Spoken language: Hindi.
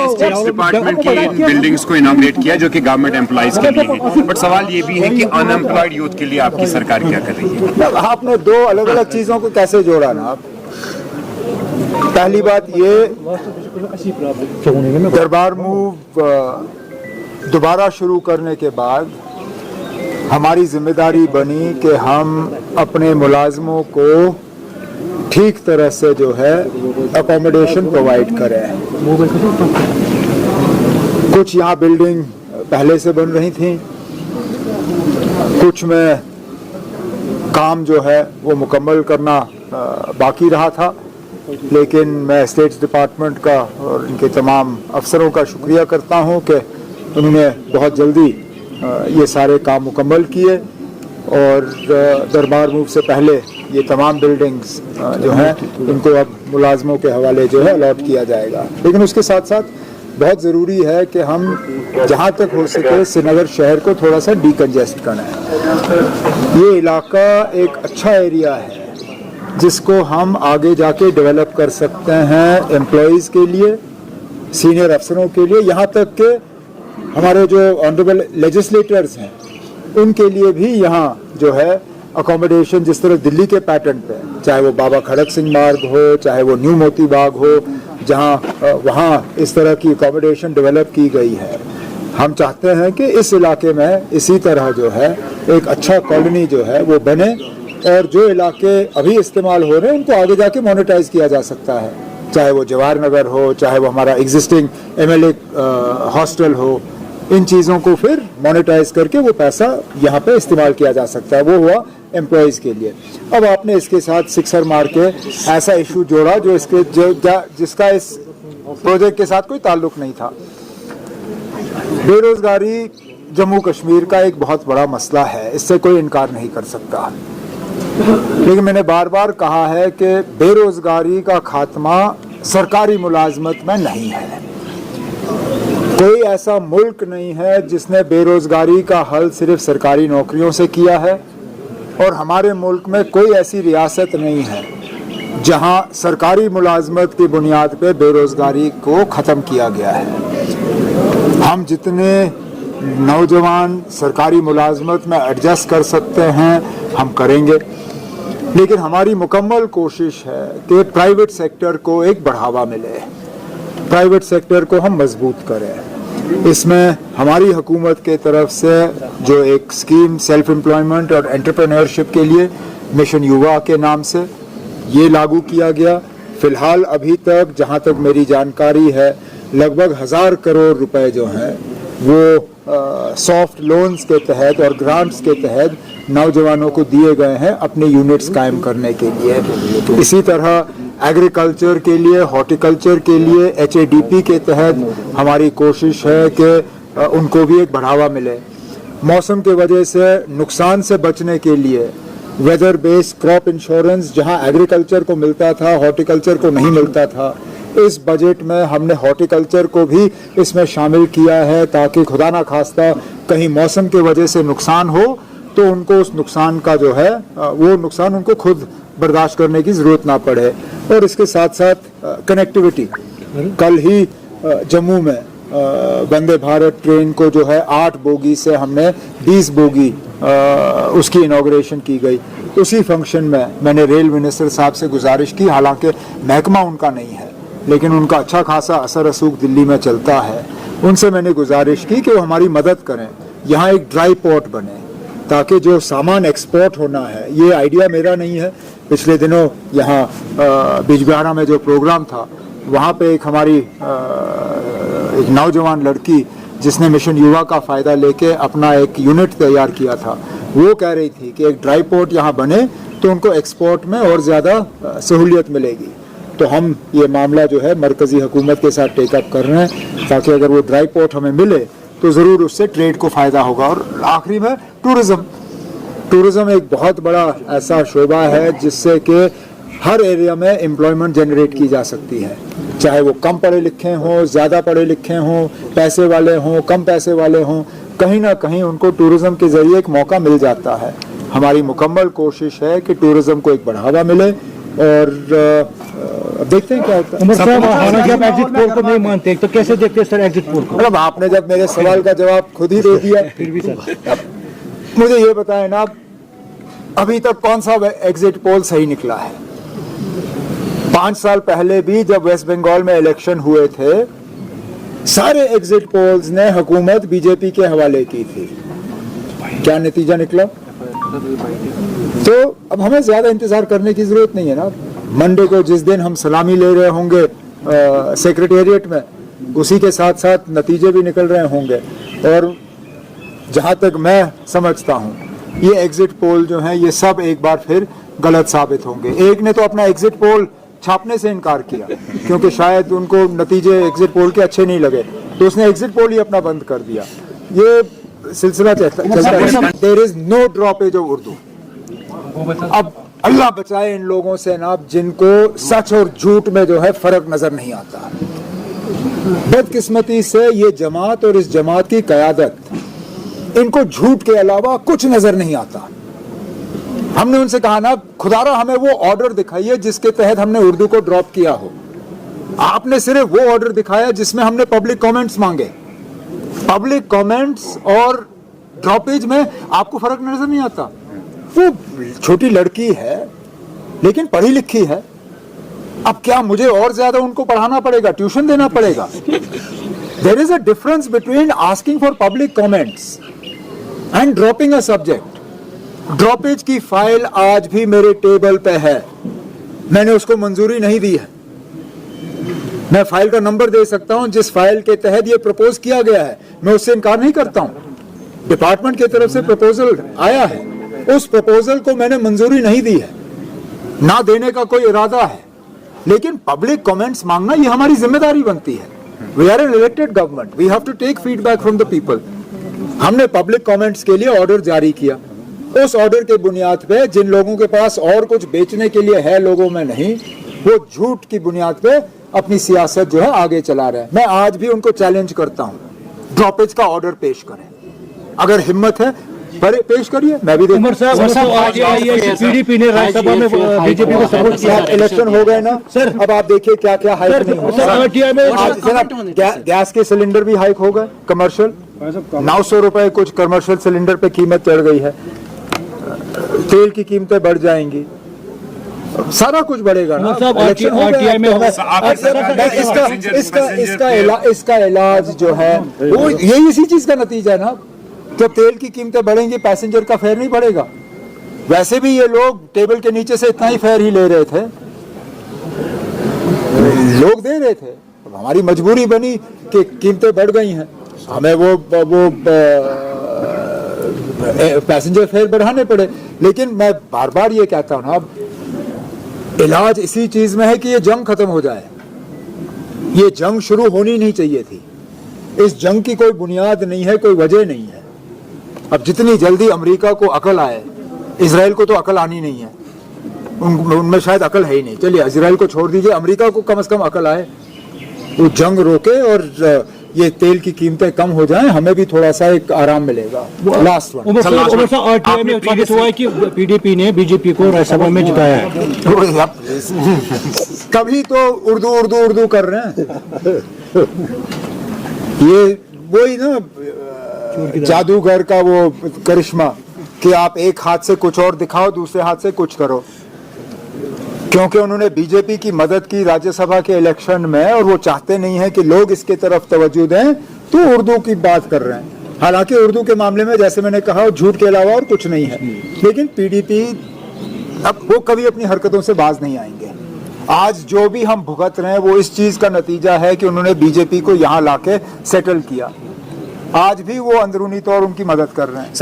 स्टेट्स डिपार्टमेंट की इन बिल्डिंग्स को इनॉग्रेट किया जो कि गवर्नमेंट एम्प्लॉइज के लिए है, बट सवाल ये भी है कि अनएम्प्लॉयड यूथ के लिए आपकी सरकार क्या कर रही है? आपने दो अलग अलग चीजों को कैसे जोड़ा ना आप? पहली बात ये, दरबार मूव दोबारा शुरू करने के बाद हमारी जिम्मेदारी बनी कि हम अपने मुलाजमों को ठीक तरह से जो है अकोमोडेशन प्रोवाइड करें। कुछ यहाँ बिल्डिंग पहले से बन रही थी, कुछ में काम जो है वो मुकम्मल करना बाकी रहा था, लेकिन मैं स्टेट्स डिपार्टमेंट का और इनके तमाम अफसरों का शुक्रिया करता हूँ कि उन्होंने बहुत जल्दी ये सारे काम मुकम्मल किए और दरबार मूव से पहले ये तमाम बिल्डिंग्स जो हैं इनको अब मुलाजमों के हवाले जो है अलॉट किया जाएगा। लेकिन उसके साथ साथ बहुत ज़रूरी है कि हम जहाँ तक हो सके श्रीनगर शहर को थोड़ा सा डीकंजेस्ट करना है। ये इलाका एक अच्छा एरिया है जिसको हम आगे जाके डेवलप कर सकते हैं एम्प्लॉयज़ के लिए, सीनियर अफसरों के लिए, यहाँ तक कि हमारे जो ऑनरेबल लेजिस्लेटर्स हैं उनके लिए भी यहाँ जो है अकोमोडेशन जिस तरह दिल्ली के पैटर्न पे, चाहे वो बाबा खड़क सिंह मार्ग हो, चाहे वो न्यू मोती बाग हो, जहाँ वहाँ इस तरह की अकोमोडेशन डेवलप की गई है। हम चाहते हैं कि इस इलाके में इसी तरह जो है एक अच्छा कॉलोनी जो है वो बने और जो इलाके अभी इस्तेमाल हो रहे हैं उनको आगे जाके मोनेटाइज किया जा सकता है, चाहे वो जवाहर नगर हो, चाहे वो हमारा एग्जिस्टिंग MLA हॉस्टल हो। इन चीज़ों को फिर मोनेटाइज करके वो पैसा यहाँ पे इस्तेमाल किया जा सकता है। वो हुआ एम्प्लॉयज़ के लिए। अब आपने इसके साथ सिक्सर मार के ऐसा इशू जोड़ा जो इसके जिसका इस प्रोजेक्ट के साथ कोई ताल्लुक नहीं था। बेरोजगारी जम्मू कश्मीर का एक बहुत बड़ा मसला है, इससे कोई इनकार नहीं कर सकता, लेकिन मैंने बार बार कहा है कि बेरोजगारी का खात्मा सरकारी मुलाजमत में नहीं है। कोई ऐसा मुल्क नहीं है जिसने बेरोजगारी का हल सिर्फ सरकारी नौकरियों से किया है और हमारे मुल्क में कोई ऐसी रियासत नहीं है जहां सरकारी मुलाजमत की बुनियाद पे बेरोजगारी को ख़त्म किया गया है। हम जितने नौजवान सरकारी मुलाजमत में एडजस्ट कर सकते हैं हम करेंगे, लेकिन हमारी मुकम्मल कोशिश है कि प्राइवेट सेक्टर को एक बढ़ावा मिले, प्राइवेट सेक्टर को हम मजबूत करें। इसमें हमारी हुकूमत के तरफ से जो एक स्कीम सेल्फ एम्प्लॉयमेंट और एंटरप्रेन्योरशिप के लिए मिशन युवा के नाम से ये लागू किया गया। फ़िलहाल अभी तक जहाँ तक मेरी जानकारी है लगभग 1000 करोड़ रुपए जो हैं वो सॉफ्ट लोन्स के तहत और ग्रांट्स के तहत नौजवानों को दिए गए हैं अपने यूनिट्स कायम करने के लिए। इसी तरह एग्रीकल्चर के लिए, हॉर्टिकल्चर के लिए HADP के तहत हमारी कोशिश है कि उनको भी एक बढ़ावा मिले। मौसम के वजह से नुकसान से बचने के लिए वेदर बेस्ड क्रॉप इंश्योरेंस जहां एग्रीकल्चर को मिलता था, हॉर्टिकल्चर को नहीं मिलता था, इस बजट में हमने हॉर्टिकल्चर को भी इसमें शामिल किया है ताकि खुदा ना खास्ता कहीं मौसम के वजह से नुकसान हो तो उनको उस नुकसान का जो है वो नुकसान उनको खुद बर्दाश्त करने की ज़रूरत ना पड़े। और इसके साथ साथ कनेक्टिविटी, कल ही जम्मू में वंदे भारत ट्रेन को जो है 8 बोगी से हमने 20 बोगी उसकी इनॉग्रेशन की गई। उसी फंक्शन में मैंने रेल मिनिस्टर साहब से गुजारिश की, हालांकि महकमा उनका नहीं है लेकिन उनका अच्छा खासा असर रसूख दिल्ली में चलता है, उनसे मैंने गुजारिश की कि वो हमारी मदद करें, यहाँ एक ड्राई पोर्ट बने ताकि जो सामान एक्सपोर्ट होना है, ये आइडिया मेरा नहीं है, पिछले दिनों यहाँ बिजबिहारा में जो प्रोग्राम था वहाँ पे एक हमारी एक नौजवान लड़की जिसने मिशन युवा का फ़ायदा लेके अपना एक यूनिट तैयार किया था, वो कह रही थी कि एक ड्राई पोर्ट यहाँ बने तो उनको एक्सपोर्ट में और ज़्यादा सहूलियत मिलेगी। तो हम ये मामला जो है मरकज़ी हुकूमत के साथ टेकअप कर रहे हैं ताकि अगर वो ड्राई पोर्ट हमें मिले तो ज़रूर उससे ट्रेड को फ़ायदा होगा। और आखिरी में टूरिज़म एक बहुत बड़ा ऐसा शोबा है जिससे कि हर एरिया में एम्प्लॉयमेंट जनरेट की जा सकती है, चाहे वो कम पढ़े लिखे हों, ज़्यादा पढ़े लिखे हों, पैसे वाले हों, कम पैसे वाले हों, कहीं ना कहीं उनको टूरिज़्म के ज़रिए एक मौका मिल जाता है। हमारी मुकम्मल कोशिश है कि टूरिज्म को एक बढ़ावा मिले और अब देखते हैं क्या होता है। उमर साहब, हालांकि आप एग्जिट पोल को नहीं मानते, तो कैसे देखते हैं सर एग्जिट पोल को? मतलब आपने जब मेरे सवाल का जवाब खुद ही दे दिया, फिर भी सर मुझे ये बताएं ना, अभी तक कौन सा एग्जिट पोल सही निकला है? 5 साल पहले भी जब वेस्ट बंगाल में इलेक्शन हुए थे, सारे एग्जिट पोल्स ने हुकूमत बीजेपी के हवाले की थी। क्या नतीजा निकला? तो अब हमें ज्यादा इंतजार करने की जरूरत नहीं है ना। मंडे को जिस दिन हम सलामी ले रहे होंगे सेक्रेटेरिएट में, उसी के साथ साथ नतीजे भी निकल रहे होंगे। और जहां तक मैं समझता हूं, ये एग्जिट पोल जो है ये सब एक बार फिर गलत साबित होंगे। एक ने तो अपना एग्जिट पोल छापने से इनकार किया क्योंकि शायद उनको नतीजे एग्जिट पोल के अच्छे नहीं लगे, तो उसने एग्जिट पोल ही अपना बंद कर दिया। ये सिलसिला चलता है। There is no droppage of Urdu. अब अल्लाह बचाए इन लोगों से ना, जिनको सच और झूठ में जो है फर्क नजर नहीं आता। बदकिस्मती से ये जमात और इस जमात की कयादत, इनको झूठ के अलावा कुछ नजर नहीं आता। हमने उनसे कहा ना, खुदारा हमें वो ऑर्डर दिखाइए जिसके तहत हमने उर्दू को ड्रॉप किया हो। आपने सिर्फ वो ऑर्डर दिखाया जिसमें हमने पब्लिक कमेंट्स मांगे। पब्लिक कमेंट्स और ड्रॉपेज में आपको फर्क नजर नहीं आता। वो छोटी लड़की है लेकिन पढ़ी लिखी है। अब क्या मुझे और ज्यादा उनको पढ़ाना पड़ेगा, ट्यूशन देना पड़ेगा? There is a difference between asking for public comments and dropping a subject. Droppage की फाइल आज भी मेरे टेबल पे है, मैंने उसको मंजूरी नहीं दी है। मैं फाइल का नंबर दे सकता हूं जिस फाइल के तहत ये प्रपोज किया गया है, मैं उससे इनकार नहीं करता हूं। डिपार्टमेंट की तरफ से प्रपोजल आया है, उस प्रपोजल को मैंने मंजूरी नहीं दी है, ना देने का कोई इरादा है। लेकिन पब्लिक कमेंट्स मांगना ये हमारी जिम्मेदारी बनती है। We are an elected government, we have to take feedback from the people. हमने पब्लिक कमेंट्स के लिए ऑर्डर जारी किया। उस ऑर्डर के बुनियाद पे जिन लोगों के पास और कुछ बेचने के लिए है लोगों में नहीं, वो झूठ की बुनियाद पे अपनी सियासत जो है आगे चला रहे हैं। मैं आज भी उनको चैलेंज करता हूं, ड्रॉपेज का ऑर्डर पेश करें। अगर हिम्मत है पेश करिए, मैं भी उमर साहब, पीडीपी ने राज्यसभा में बीजेपी को सपोर्ट किया। इलेक्शन हो गए ना सर, अब आप देखिए क्या क्या हाइक नहीं हो। गैस के सिलेंडर भी हाइक हो गए, कमर्शियल 900 रुपए कुछ कमर्शियल सिलेंडर पे कीमत चढ़ गई है। तेल की कीमतें बढ़ जाएंगी, सारा कुछ बढ़ेगा ना। इसका इलाज जो है वो यही इसी चीज का नतीजा है ना। जब तेल की कीमतें बढ़ेंगी, पैसेंजर का फेयर नहीं बढ़ेगा। वैसे भी ये लोग टेबल के नीचे से इतना ही फेयर ही ले रहे थे, लोग दे रहे थे। अब हमारी मजबूरी बनी कि कीमतें बढ़ गई हैं, हमें वो पैसेंजर फेयर बढ़ाने पड़े। लेकिन मैं बार बार ये कहता हूं ना, इलाज इसी चीज में है कि ये जंग खत्म हो जाए। ये जंग शुरू होनी नहीं चाहिए थी। इस जंग की कोई बुनियाद नहीं है, कोई वजह नहीं है। अब जितनी जल्दी अमेरिका को अकल आए, इजराइल को तो अकल आनी नहीं है, उनमें शायद अकल है ही नहीं। चलिए इजराइल को छोड़ दीजिए, अमेरिका को कम से कम अकल आए, वो जंग रोके और ये तेल की कीमतें कम हो जाएं, हमें भी थोड़ा सा एक आराम मिलेगा। लास्ट वन, आरटीआई में साबित हुआ है कि पीडीपी ने बीजेपी को राज्यसभा में जिताया है। कभी तो उर्दू उर्दू उर्दू कर रहे हैं। ये वही ना जादूगर का वो करिश्मा कि आप एक हाथ से कुछ और दिखाओ, दूसरे हाथ से कुछ करो। क्योंकि उन्होंने बीजेपी की मदद की राज्यसभा के इलेक्शन में और वो चाहते नहीं है कि लोग इसके तरफ तवज्जो दें, तो उर्दू की बात कर रहे हैं। हालांकि उर्दू के मामले में जैसे मैंने कहा झूठ के अलावा और कुछ नहीं है। लेकिन पीडीपी अब वो कभी अपनी हरकतों से बाज नहीं आएंगे। आज जो भी हम भुगत रहे हैं वो इस चीज का नतीजा है कि उन्होंने बीजेपी को यहाँ लाके सेटल किया। आज भी वो अंदरूनी तौर उनकी मदद कर रहे हैं।